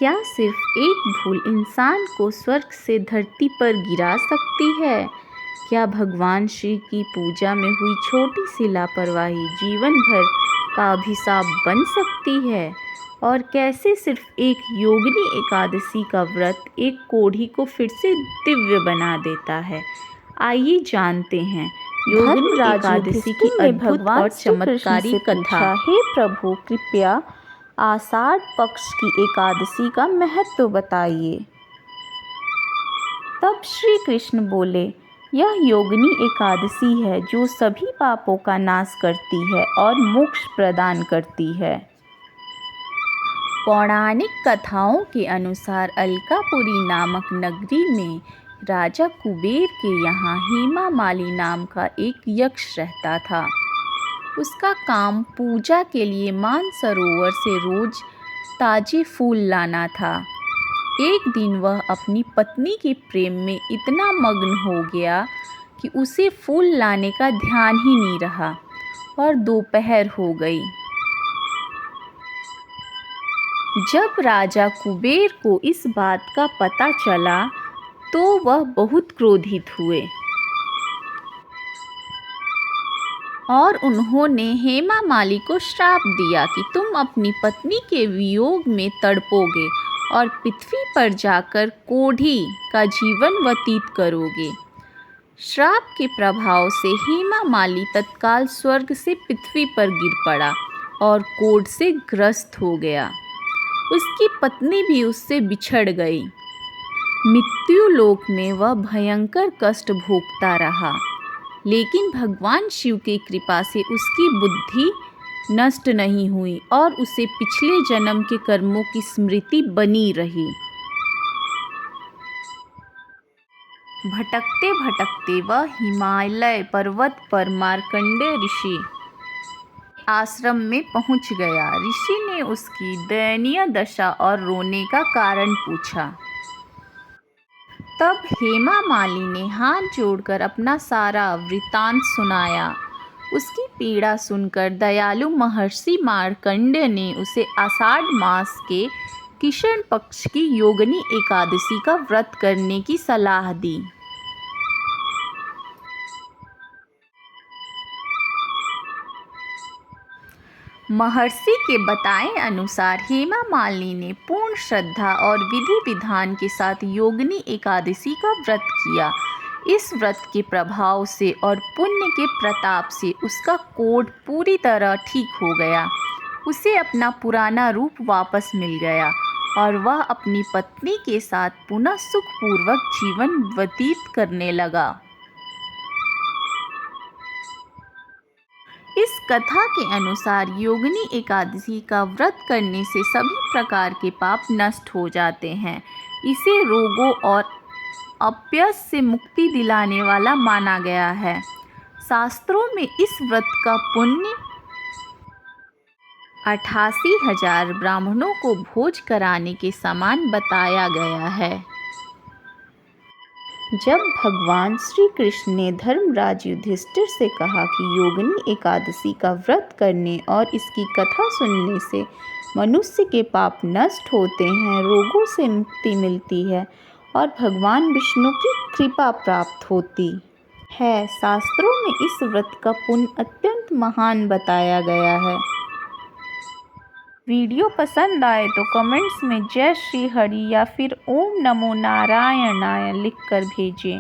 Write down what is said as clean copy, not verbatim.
क्या सिर्फ एक भूल इंसान को स्वर्ग से धरती पर गिरा सकती है? क्या भगवान श्री की पूजा में हुई छोटी सी लापरवाही जीवन भर का अभिशाप बन सकती है? और कैसे सिर्फ एक योगिनी एकादशी का व्रत एक कोढ़ी को फिर से दिव्य बना देता है? आइए जानते हैं योगिनी एकादशी की अद्भुत और चमत्कारी कथा। हे प्रभु, कृपया आषाढ़ पक्ष की एकादशी का महत्व बताइए। तब श्री कृष्ण बोले, यह योगिनी एकादशी है जो सभी पापों का नाश करती है और मोक्ष प्रदान करती है। पौराणिक कथाओं के अनुसार अलकापुरी नामक नगरी में राजा कुबेर के यहाँ हेमा माली नाम का एक यक्ष रहता था। उसका काम पूजा के लिए मानसरोवर से रोज ताजे फूल लाना था। एक दिन वह अपनी पत्नी के प्रेम में इतना मग्न हो गया कि उसे फूल लाने का ध्यान ही नहीं रहा और दोपहर हो गई। जब राजा कुबेर को इस बात का पता चला तो वह बहुत क्रोधित हुए और उन्होंने हेमा माली को श्राप दिया कि तुम अपनी पत्नी के वियोग में तड़पोगे और पृथ्वी पर जाकर कोढ़ी का जीवन व्यतीत करोगे। श्राप के प्रभाव से हेमा माली तत्काल स्वर्ग से पृथ्वी पर गिर पड़ा और कोढ़ से ग्रस्त हो गया। उसकी पत्नी भी उससे बिछड़ गई। मृत्यु लोक में वह भयंकर कष्ट भोगता रहा, लेकिन भगवान शिव की कृपा से उसकी बुद्धि नष्ट नहीं हुई और उसे पिछले जन्म के कर्मों की स्मृति बनी रही। भटकते भटकते वह हिमालय पर्वत पर मार्कंडेय ऋषि आश्रम में पहुंच गया। ऋषि ने उसकी दयनीय दशा और रोने का कारण पूछा। तब हेमा माली ने हाथ जोड़कर अपना सारा वृत्तांत सुनाया। उसकी पीड़ा सुनकर दयालु महर्षि मार्कंडेय ने उसे आषाढ़ मास के कृष्ण पक्ष की योगिनी एकादशी का व्रत करने की सलाह दी। महर्षि के बताए अनुसार हेमा मालिनी ने पूर्ण श्रद्धा और विधि विधान के साथ योगिनी एकादशी का व्रत किया। इस व्रत के प्रभाव से और पुण्य के प्रताप से उसका कोढ़ पूरी तरह ठीक हो गया। उसे अपना पुराना रूप वापस मिल गया और वह अपनी पत्नी के साथ पुनः सुखपूर्वक जीवन व्यतीत करने लगा। इस कथा के अनुसार योगिनी एकादशी का व्रत करने से सभी प्रकार के पाप नष्ट हो जाते हैं। इसे रोगों और अपयश से मुक्ति दिलाने वाला माना गया है। शास्त्रों में इस व्रत का पुण्य 88,000 ब्राह्मणों को भोज कराने के समान बताया गया है। जब भगवान श्री कृष्ण ने धर्मराज युधिष्ठिर से कहा कि योगिनी एकादशी का व्रत करने और इसकी कथा सुनने से मनुष्य के पाप नष्ट होते हैं, रोगों से मुक्ति मिलती है और भगवान विष्णु की कृपा प्राप्त होती है, शास्त्रों में इस व्रत का पुण्य अत्यंत महान बताया गया है। वीडियो पसंद आए तो कमेंट्स में जय श्री हरि या फिर ओम नमो नारायणाय लिखकर भेजें।